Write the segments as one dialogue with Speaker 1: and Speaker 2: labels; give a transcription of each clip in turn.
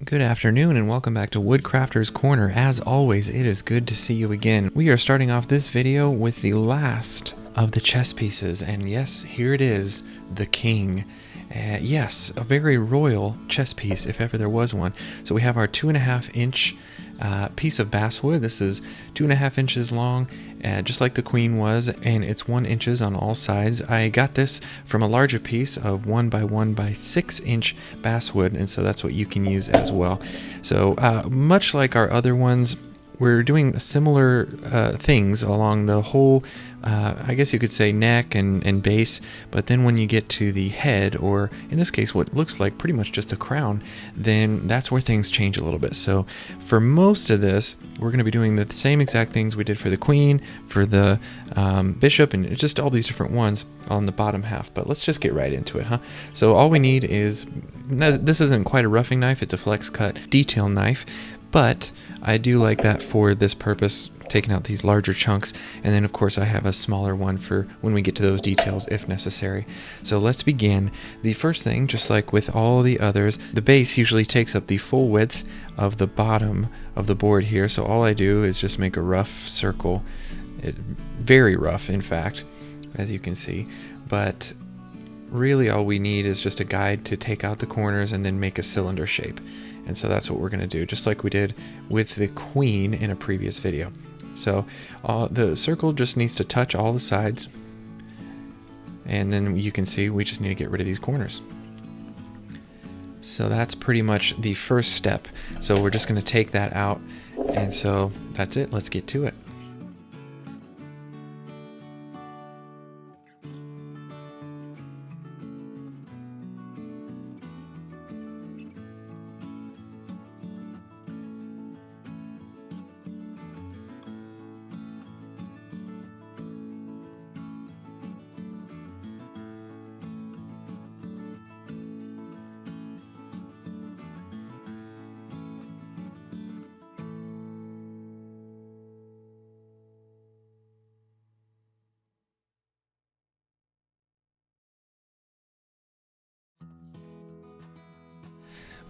Speaker 1: Good afternoon and welcome back to Woodcrafter's Corner. As always, it is good to see you again. We are starting off this video with the last of the chess pieces, and yes, here it is, the king. Yes, a very royal chess piece if ever there was one. So we have our 2.5 inch piece of basswood. This is 2.5 inches long, just like the queen was, and it's 1 inches on all sides. I got this from a larger piece of 1 by 1 by 6 inch basswood, and so that's what you can use as well. So much like our other ones, we're doing similar things along the whole, I guess you could say, neck and base, but then when you get to the head, or in this case what looks like pretty much just a crown, then that's where things change a little bit. So for most of this, we're going to be doing the same exact things we did for the queen, for the bishop, and just all these different ones on the bottom half. But let's just get right into it, huh? So all we need is, this isn't quite a roughing knife, it's a flex cut detail knife, but I do like that for this purpose, taking out these larger chunks. And then of course I have a smaller one for when we get to those details if necessary. So let's begin. The first thing, just like with all the others, the base usually takes up the full width of the bottom of the board here. So all I do is just make a rough circle, very rough in fact, as you can see. But really all we need is just a guide to take out the corners and then make a cylinder shape. And so that's what we're going to do, just like we did with the queen in a previous video. So the circle just needs to touch all the sides, and then you can see we just need to get rid of these corners. So that's pretty much the first step. So we're just going to take that out, and so that's it. Let's get to it.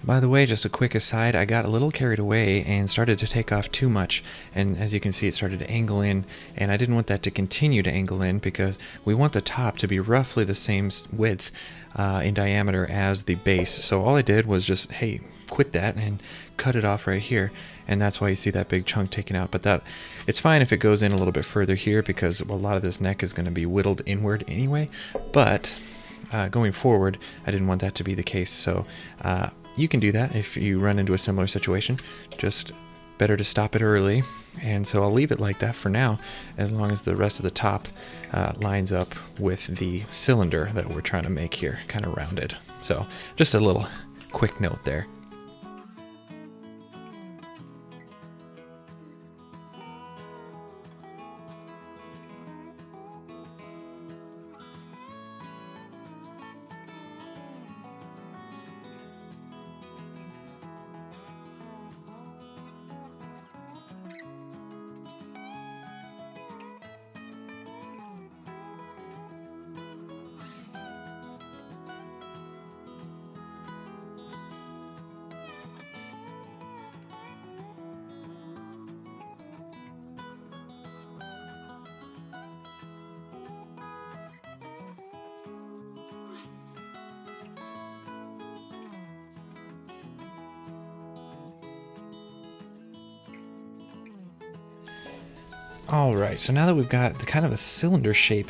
Speaker 1: By the way, just a quick aside, I got a little carried away and started to take off too much, and as you can see it started to angle in, and I didn't want that to continue to angle in because we want the top to be roughly the same width in diameter as the base. So all I did was just, hey, quit that and cut it off right here, and that's why you see that big chunk taken out. But it's fine if it goes in a little bit further here because a lot of this neck is going to be whittled inward anyway, but going forward I didn't want that to be the case. So you can do that if you run into a similar situation. Just better to stop it early. And so I'll leave it like that for now, as long as the rest of the top lines up with the cylinder that we're trying to make here, kind of rounded. So just a little quick note there. Alright, so now that we've got the kind of a cylinder shape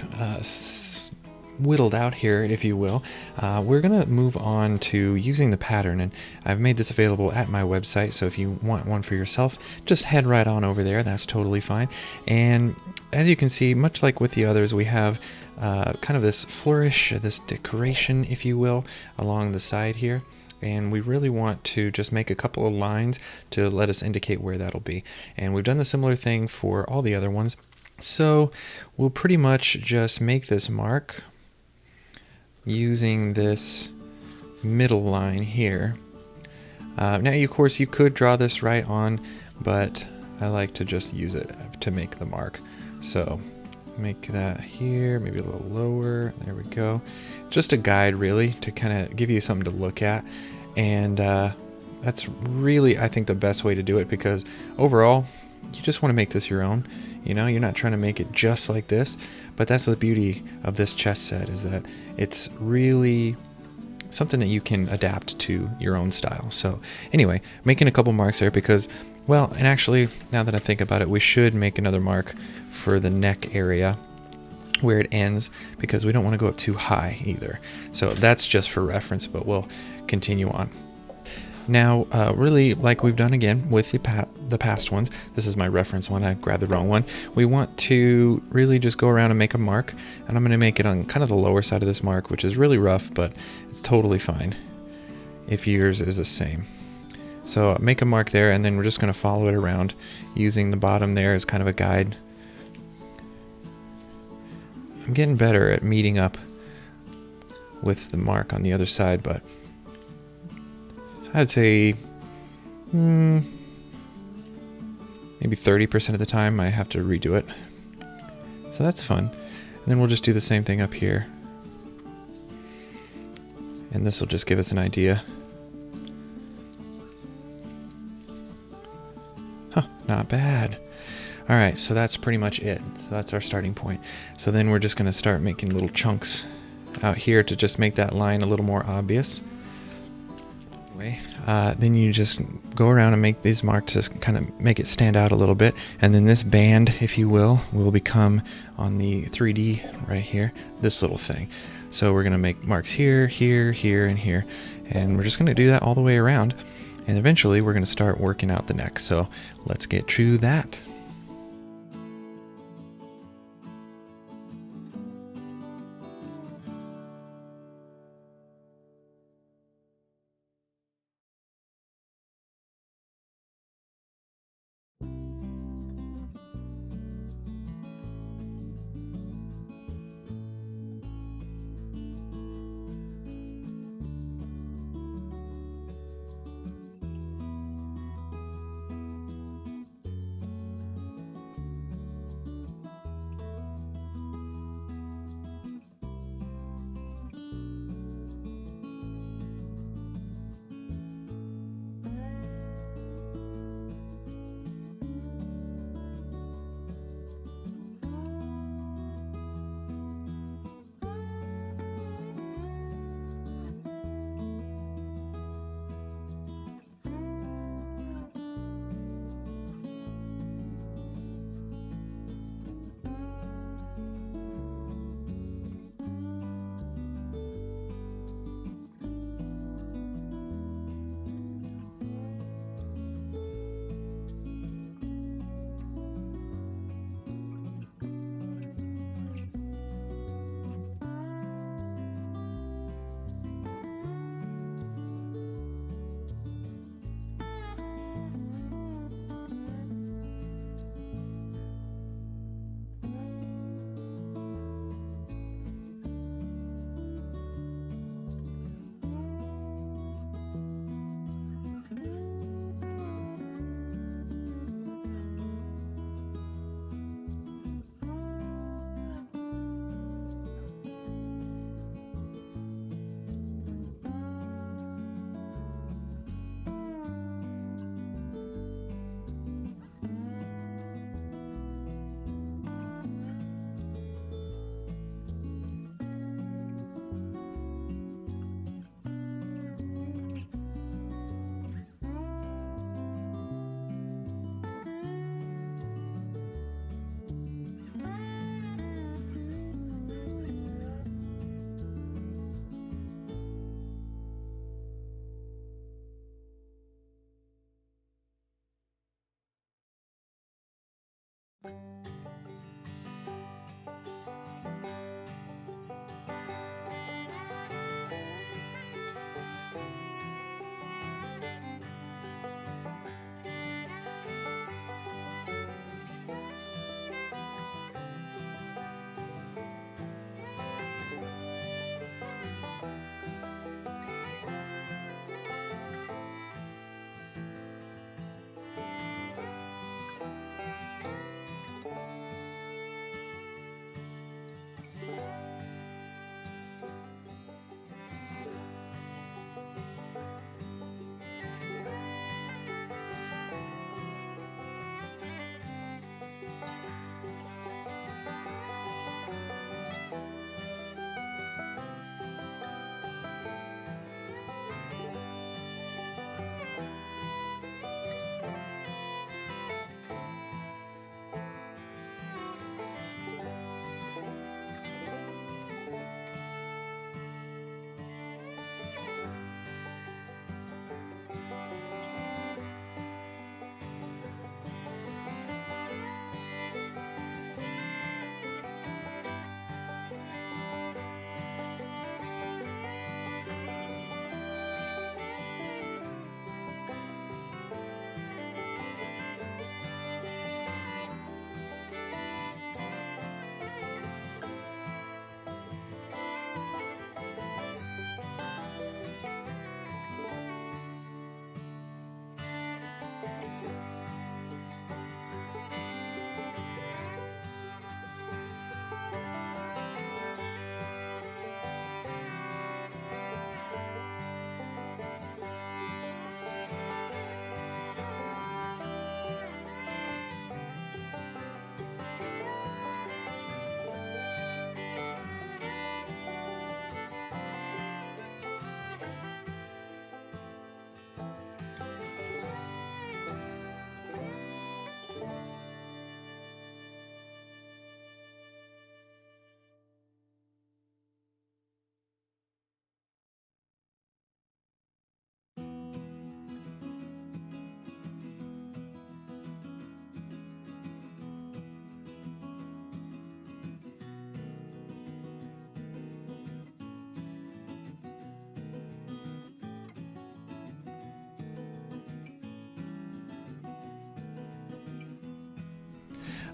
Speaker 1: whittled out here, if you will, we're going to move on to using the pattern, and I've made this available at my website, so if you want one for yourself, just head right on over there. That's totally fine. And as you can see, much like with the others, we have kind of this flourish, this decoration, if you will, along the side here. And we really want to just make a couple of lines to let us indicate where that'll be. And we've done the similar thing for all the other ones. So we'll pretty much just make this mark using this middle line here. Now, of course, you could draw this right on, but I like to just use it to make the mark. So make that here, maybe a little lower. There we go. Just a guide, really, to kind of give you something to look at. And that's really, I think, the best way to do it, because overall, you just want to make this your own. You know, you're not trying to make it just like this, but that's the beauty of this chess set, is that it's really something that you can adapt to your own style. So anyway, making a couple marks there because, well, and actually, now that I think about it, we should make another mark for the neck area where it ends, because we don't want to go up too high either. So that's just for reference, but we'll continue on. Now, really, like we've done again with the past ones, this is my reference one, I grabbed the wrong one. We want to really just go around and make a mark, and I'm going to make it on kind of the lower side of this mark, which is really rough, but it's totally fine if yours is the same. So make a mark there, and then we're just going to follow it around using the bottom there as kind of a guide. I'm getting better at meeting up with the mark on the other side, but I'd say maybe 30% of the time I have to redo it. So that's fun. And then we'll just do the same thing up here. And this will just give us an idea. Huh, not bad. All right, so that's pretty much it. So that's our starting point. So then we're just going to start making little chunks out here to just make that line a little more obvious. Then you just go around and make these marks to kind of make it stand out a little bit, and then this band, if you will become on the 3D right here, this little thing. So we're going to make marks here, here, here, and here, and we're just going to do that all the way around, and eventually we're going to start working out the neck. So let's get to that.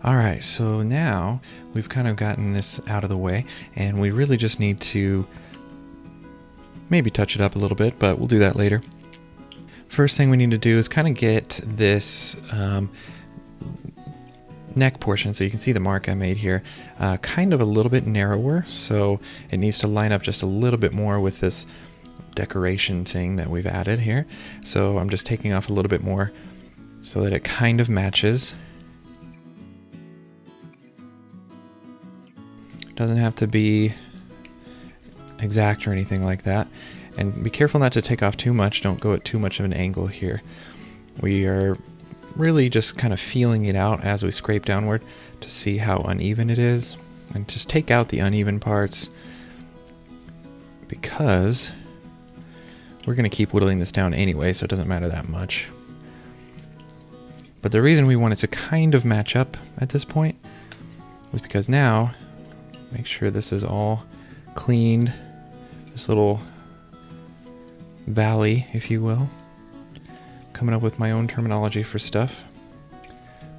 Speaker 1: Alright, so now we've kind of gotten this out of the way, and we really just need to maybe touch it up a little bit, but we'll do that later. First thing we need to do is kind of get this neck portion, so you can see the mark I made here, kind of a little bit narrower, so it needs to line up just a little bit more with this decoration thing that we've added here. So I'm just taking off a little bit more so that it kind of matches. Doesn't have to be exact or anything like that. And be careful not to take off too much. Don't go at too much of an angle here. We are really just kind of feeling it out as we scrape downward to see how uneven it is. And just take out the uneven parts, because we're going to keep whittling this down anyway, so it doesn't matter that much. But the reason we want it to kind of match up at this point is because now, make sure this is all cleaned, this little valley, if you will. Coming up with my own terminology for stuff.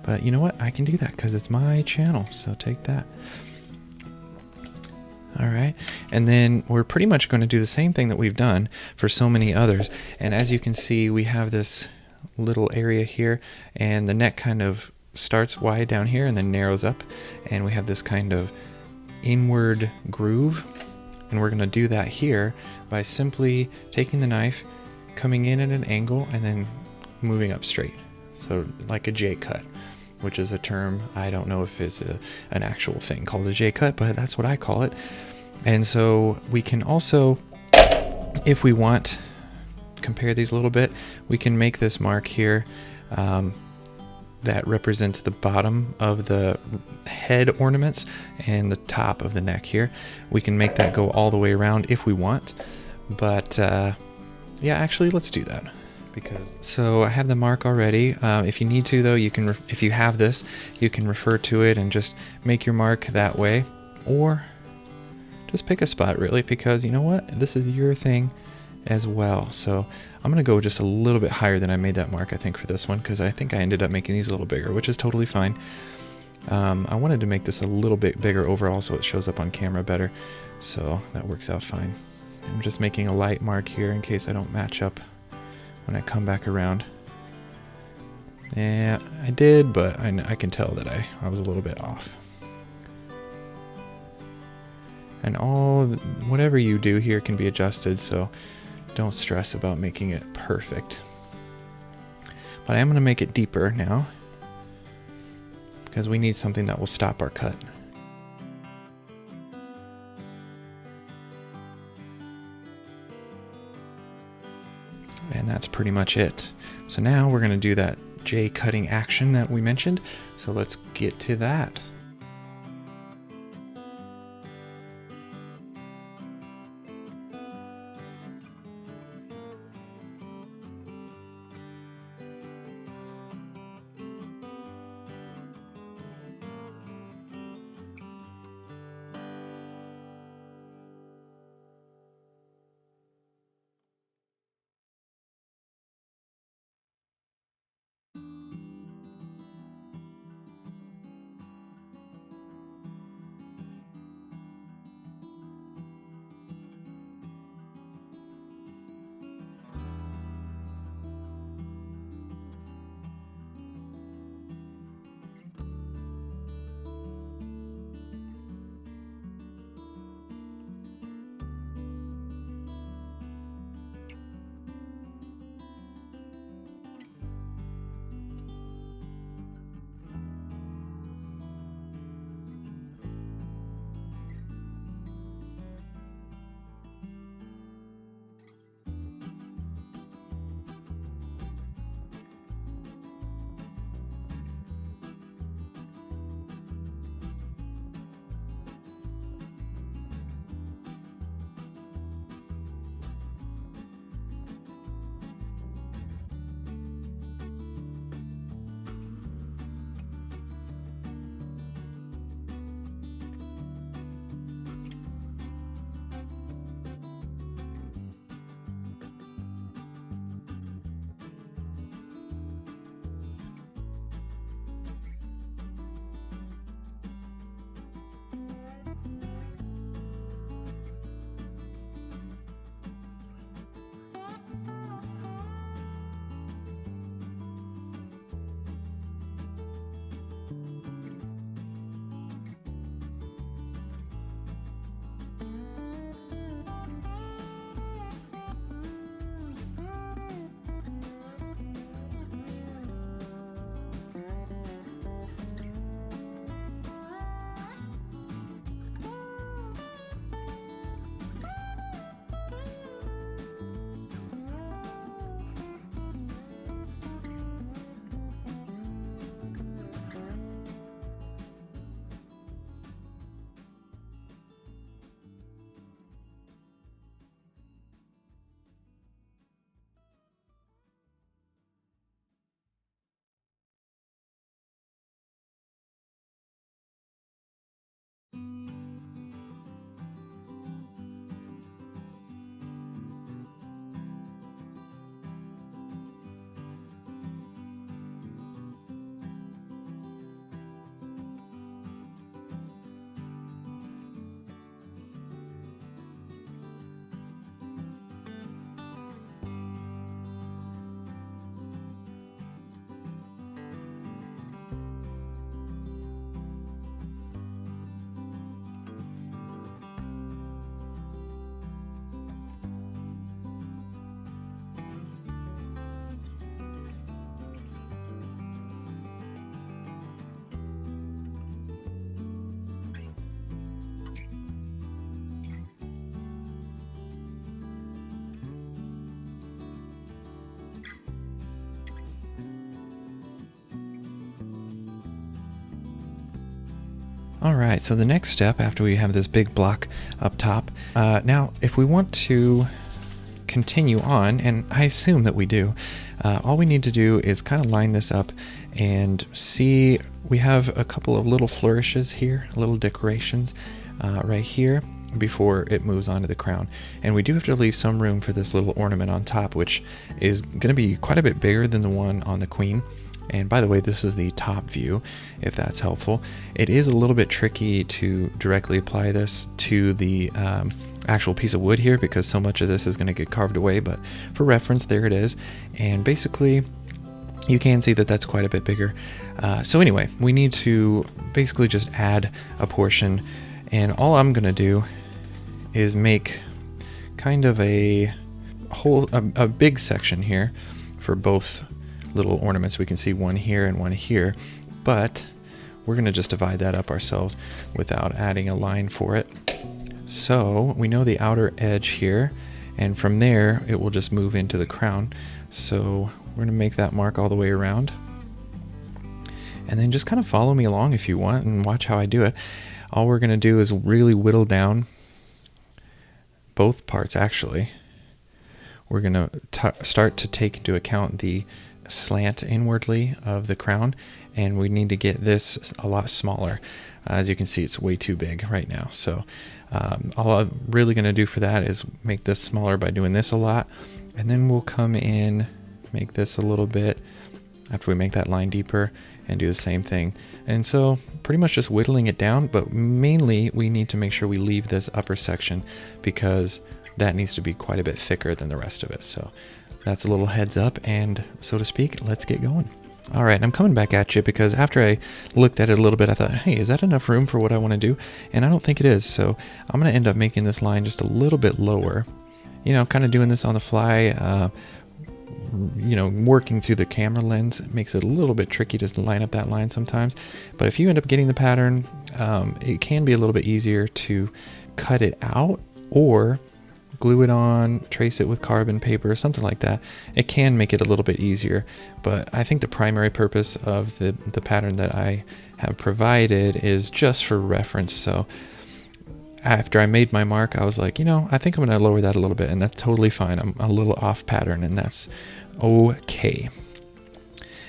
Speaker 1: But you know what? I can do that because it's my channel, so take that. Alright, and then we're pretty much going to do the same thing that we've done for so many others. And as you can see, we have this little area here, and the neck kind of starts wide down here and then narrows up, and we have this kind of inward groove, and we're going to do that here by simply taking the knife, coming in at an angle, and then moving up straight. So like a J cut, which is a term, I don't know if it's an actual thing called a J cut, but that's what I call it. And so we can also, if we want, compare these a little bit, we can make this mark here that represents the bottom of the head ornaments and the top of the neck here. We can make that go all the way around if we want, but yeah, actually let's do that. So I have the mark already. If you need to though, you can, if you have this, you can refer to it and just make your mark that way, or just pick a spot really, because you know what, this is your thing as well. So I'm gonna go just a little bit higher than I made that mark, I think, for this one, because I think I ended up making these a little bigger, which is totally fine. I wanted to make this a little bit bigger overall so it shows up on camera better, so that works out fine. I'm just making a light mark here in case I don't match up when I come back around. Yeah, I did, but I can tell that I was a little bit off. And whatever you do here can be adjusted, so don't stress about making it perfect. But I am going to make it deeper now, because we need something that will stop our cut. And that's pretty much it. So now we're going to do that J cutting action that we mentioned, so let's get to that. All right, so the next step after we have this big block up top, now if we want to continue on, and I assume that we do, all we need to do is kind of line this up and see. We have a couple of little flourishes here, little decorations right here before it moves on to the crown, and we do have to leave some room for this little ornament on top, which is going to be quite a bit bigger than the one on the queen. And by the way, this is the top view, if that's helpful. It is a little bit tricky to directly apply this to the actual piece of wood here, because so much of this is going to get carved away, but for reference, there it is. And basically, you can see that that's quite a bit bigger. So anyway, we need to basically just add a portion, and all I'm going to do is make kind of a big section here for both little ornaments. We can see one here and one here, but we're going to just divide that up ourselves without adding a line for it. So we know the outer edge here, and from there it will just move into the crown. So we're going to make that mark all the way around, and then just kind of follow me along if you want and watch how I do it. All we're going to do is really whittle down both parts. Actually, we're going to start to take into account the slant inwardly of the crown, and we need to get this a lot smaller. As you can see, it's way too big right now. So all I'm really going to do for that is make this smaller by doing this a lot, and then we'll come in, make this a little bit after we make that line deeper, and do the same thing. And so pretty much just whittling it down, but mainly we need to make sure we leave this upper section because that needs to be quite a bit thicker than the rest of it. So that's a little heads up, and so to speak, let's get going. All right, I'm coming back at you because after I looked at it a little bit, I thought, hey, is that enough room for what I want to do? And I don't think it is, so I'm going to end up making this line just a little bit lower. You know, kind of doing this on the fly, you know, working through the camera lens makes it a little bit tricky to line up that line sometimes. But if you end up getting the pattern, it can be a little bit easier to cut it out or glue it on, trace it with carbon paper, something like that. It can make it a little bit easier, but I think the primary purpose of the pattern that I have provided is just for reference. So after I made my mark, I was like, you know, I think I'm going to lower that a little bit, and that's totally fine. I'm a little off pattern, and that's okay.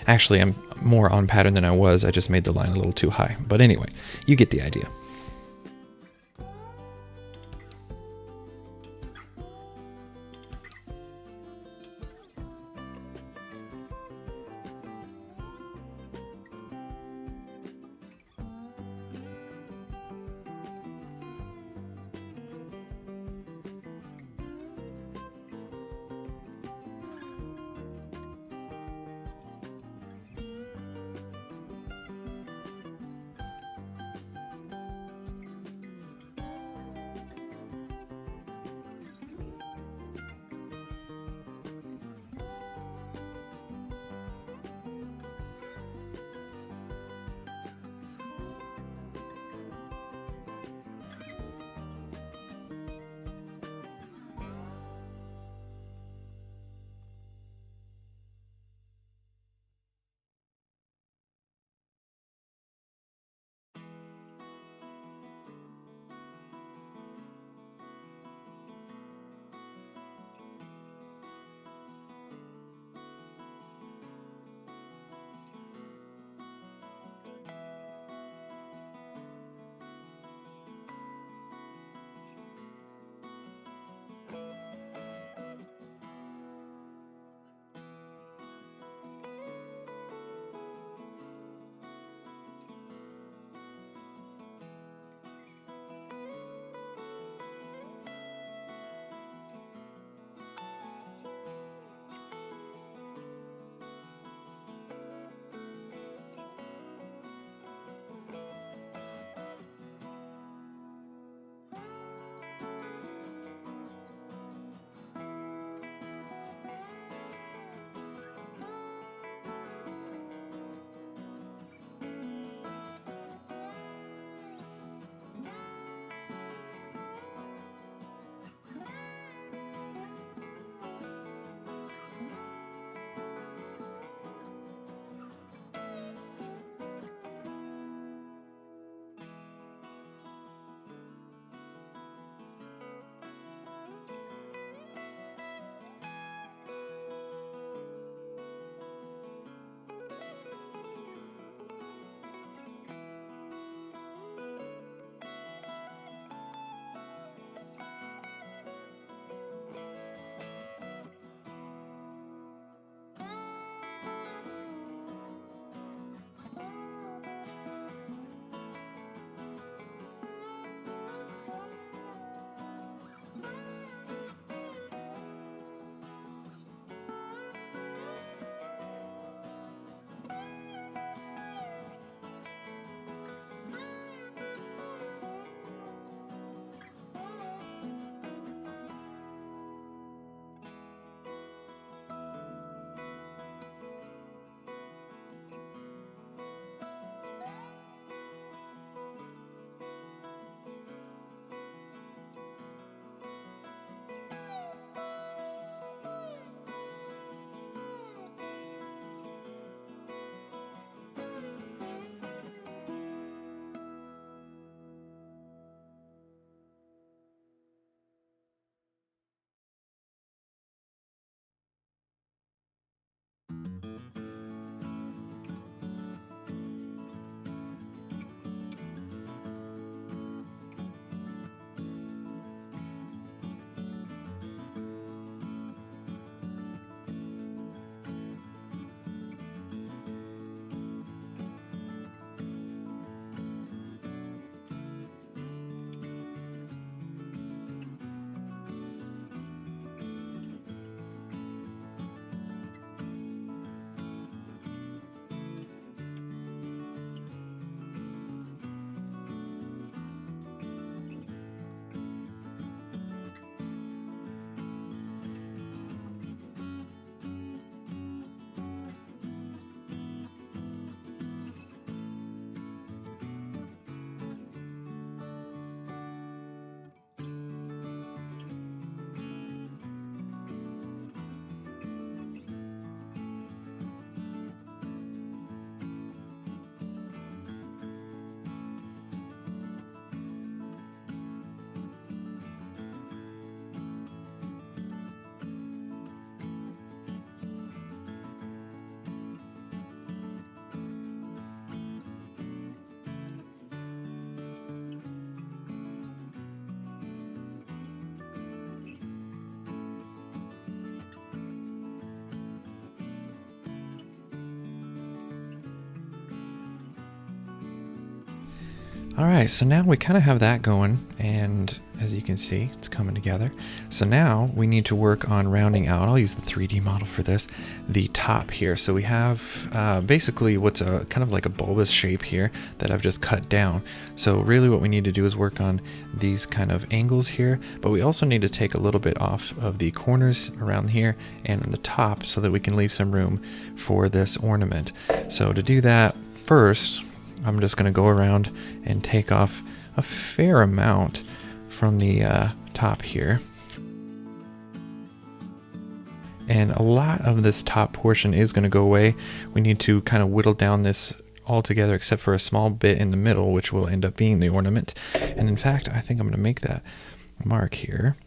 Speaker 1: Actually, I'm more on pattern than I was. I just made the line a little too high. But anyway, you get the idea. All right, so now we kind of have that going, and as you can see, it's coming together. So now we need to work on rounding out, I'll use the 3D model for this, the top here. So we have basically what's a kind of like a bulbous shape here that I've just cut down. So really what we need to do is work on these kind of angles here, but we also need to take a little bit off of the corners around here and on the top so that we can leave some room for this ornament. So to do that, first, I'm just going to go around and take off a fair amount from the top here. And a lot of this top portion is going to go away. We need to kind of whittle down this all together except for a small bit in the middle, which will end up being the ornament. And in fact, I think I'm going to make that mark here.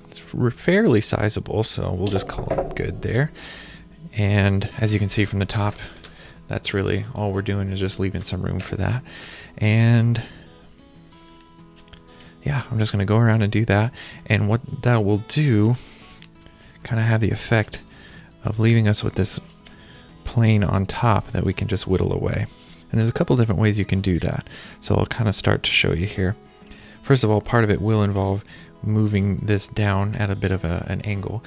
Speaker 1: It's fairly sizable, so we'll just call it good there. And as you can see from the top, that's really all we're doing, is just leaving some room for that. And yeah, I'm just going to go around and do that. And what that will do, kind of have the effect of leaving us with this plane on top that we can just whittle away. And there's a couple different ways you can do that. So I'll kind of start to show you here. First of all, part of it will involve moving this down at a bit of an angle.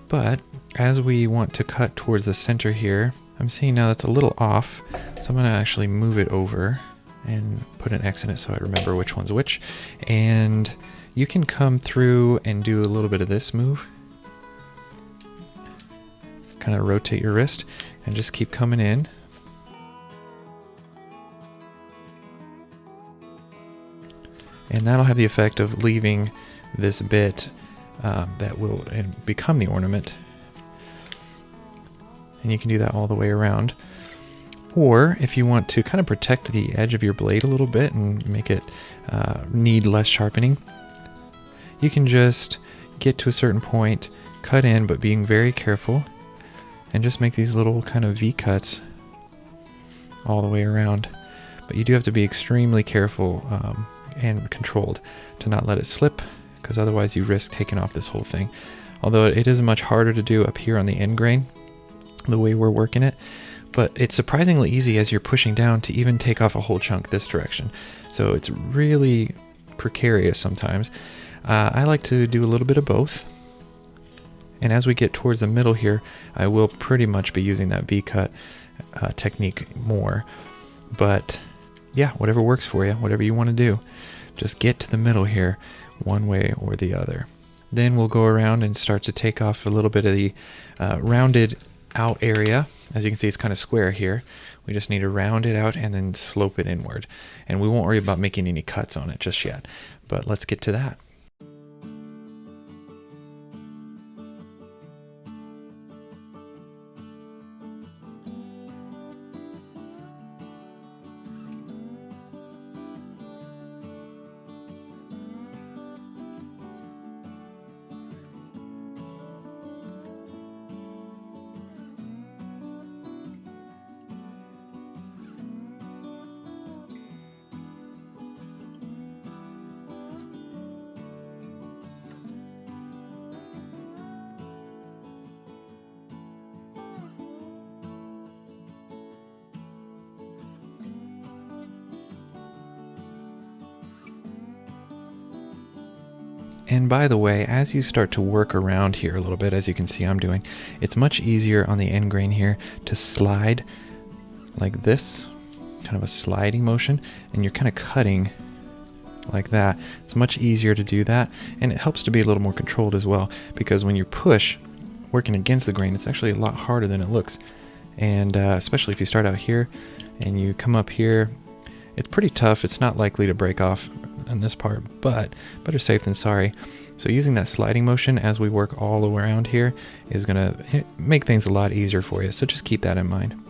Speaker 1: But as we want to cut towards the center here, I'm seeing now that's a little off, so I'm going to actually move it over and put an X in it so I remember which one's which. And you can come through and do a little bit of this move. Kind of rotate your wrist and just keep coming in. And that'll have the effect of leaving this bit that will become the ornament. And you can do that all the way around. Or if you want to kind of protect the edge of your blade a little bit and make it need less sharpening, you can just get to a certain point, cut in, but being very careful, and just make these little kind of V cuts all the way around. But you do have to be extremely careful and controlled to not let it slip, because otherwise you risk taking off this whole thing. Although it is much harder to do up here on the end grain, the way we're working it, but it's surprisingly easy as you're pushing down to even take off a whole chunk this direction. So it's really precarious sometimes. I like to do a little bit of both. And as we get towards the middle here, I will pretty much be using that V-cut technique more. But yeah, whatever works for you, whatever you want to do, just get to the middle here one way or the other. Then we'll go around and start to take off a little bit of the rounded out area. As you can see, it's kind of square here. We just need to round it out and then slope it inward. And we won't worry about making any cuts on it just yet. But let's get to that. And by the way, as you start to work around here a little bit, as you can see I'm doing, it's much easier on the end grain here to slide like this, kind of a sliding motion, and you're kind of cutting like that. It's much easier to do that, and it helps to be a little more controlled as well, because when you push, working against the grain, it's actually a lot harder than it looks. And especially if you start out here and you come up here, it's pretty tough. It's not likely to break off on this part, but better safe than sorry. So using that sliding motion as we work all around here is going to make things a lot easier for you. So just keep that in mind.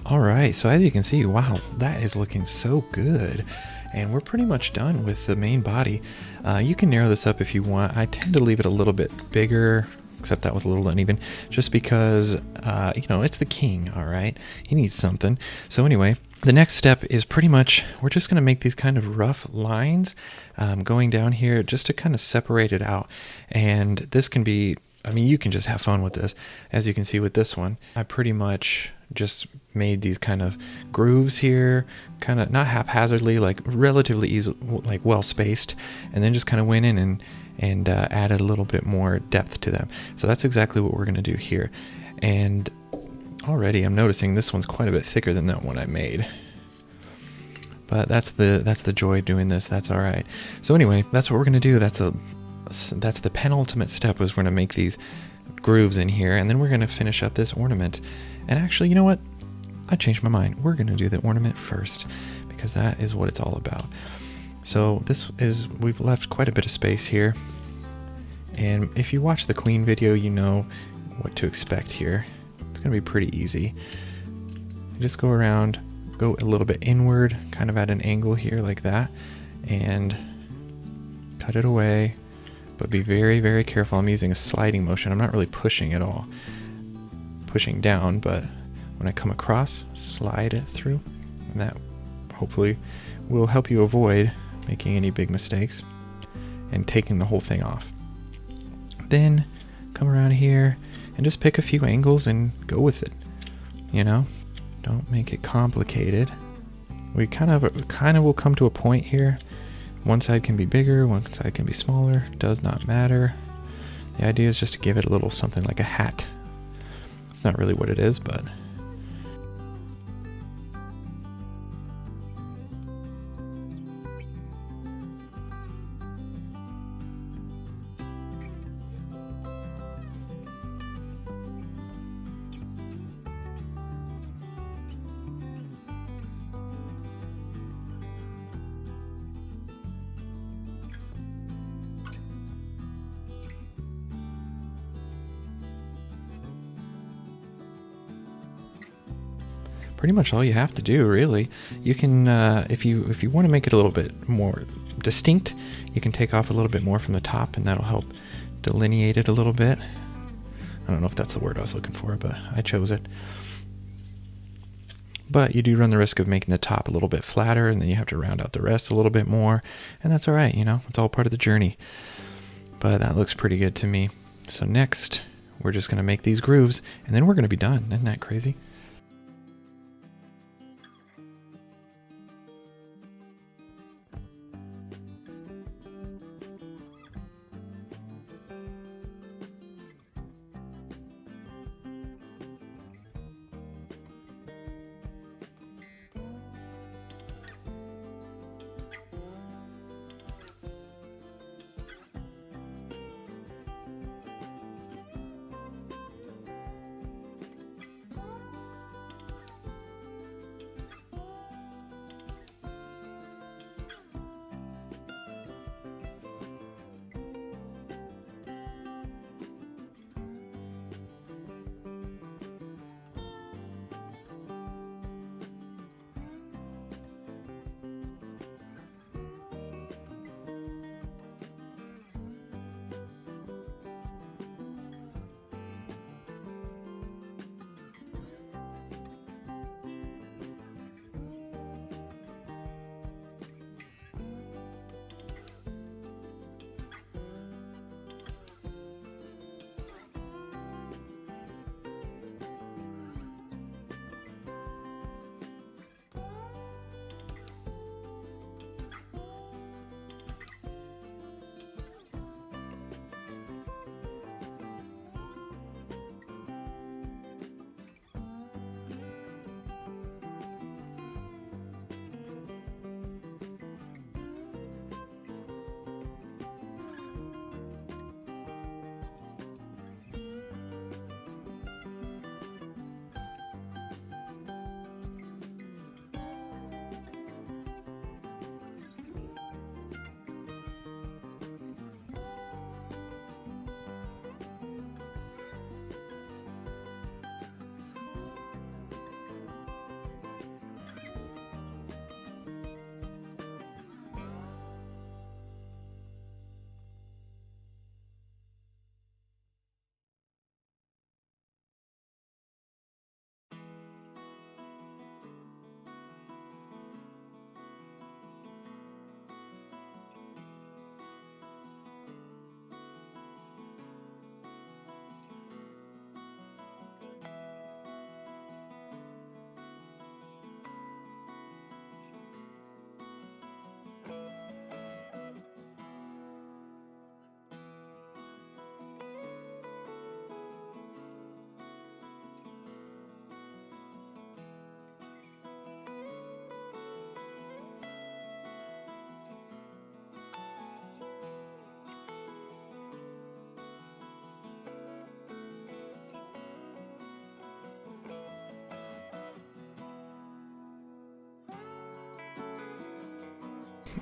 Speaker 1: All right, so as you can see, wow, that is looking so good. And we're pretty much done with the main body. You can narrow this up if you want. I tend to leave it a little bit bigger, except that was a little uneven, just because, you know, it's the king, all right? He needs something. So anyway, the next step is pretty much, we're just going to make these kind of rough lines going down here just to kind of separate it out. And this can be, I mean, you can just have fun with this. As you can see with this one, I pretty much just made these kind of grooves here, kind of not haphazardly, like relatively easy, like well spaced, and then just kind of went in and added a little bit more depth to them. So that's exactly what we're going to do here. And already I'm noticing this one's quite a bit thicker than that one I made. But that's the joy of doing this. That's all right. So anyway, that's what we're going to do. That's the penultimate step, is we're going to make these grooves in here, and then we're going to finish up this ornament. And actually, you know what? I changed my mind. We're going to do the ornament first, because that is what it's all about. So we've left quite a bit of space here. And if you watch the Queen video, you know what to expect here. It's going to be pretty easy. You just go around, go a little bit inward, kind of at an angle here like that, and cut it away. But be very, very careful. I'm using a sliding motion. I'm not really pushing at all. Pushing down, but when I come across, slide it through, and that hopefully will help you avoid making any big mistakes and taking the whole thing off. Then come around here and just pick a few angles and go with it. You know, don't make it complicated. We kind of will come to a point here. One side can be bigger, one side can be smaller, does not matter. The idea is just to give it a little something like a hat. It's not really what it is, but pretty much all you have to do, really. You can, if you want to make it a little bit more distinct, you can take off a little bit more from the top, and that'll help delineate it a little bit. I don't know if that's the word I was looking for, but I chose it. But you do run the risk of making the top a little bit flatter, and then you have to round out the rest a little bit more, and that's all right, you know, it's all part of the journey. But that looks pretty good to me. So next, we're just going to make these grooves, and then we're going to be done. Isn't that crazy?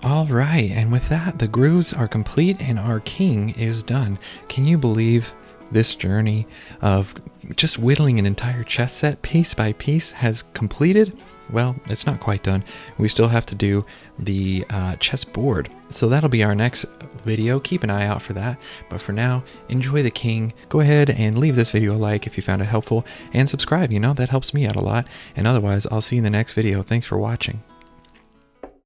Speaker 1: All right, and with that, the grooves are complete and our king is done. Can you believe this journey of just whittling an entire chess set piece by piece has completed? Well, it's not quite done. We still have to do the chess board. So that'll be our next video. Keep an eye out for that. But for now, enjoy the king. Go ahead and leave this video a like if you found it helpful, and subscribe. That helps me out a lot. And otherwise, I'll see you in the next video. Thanks for watching.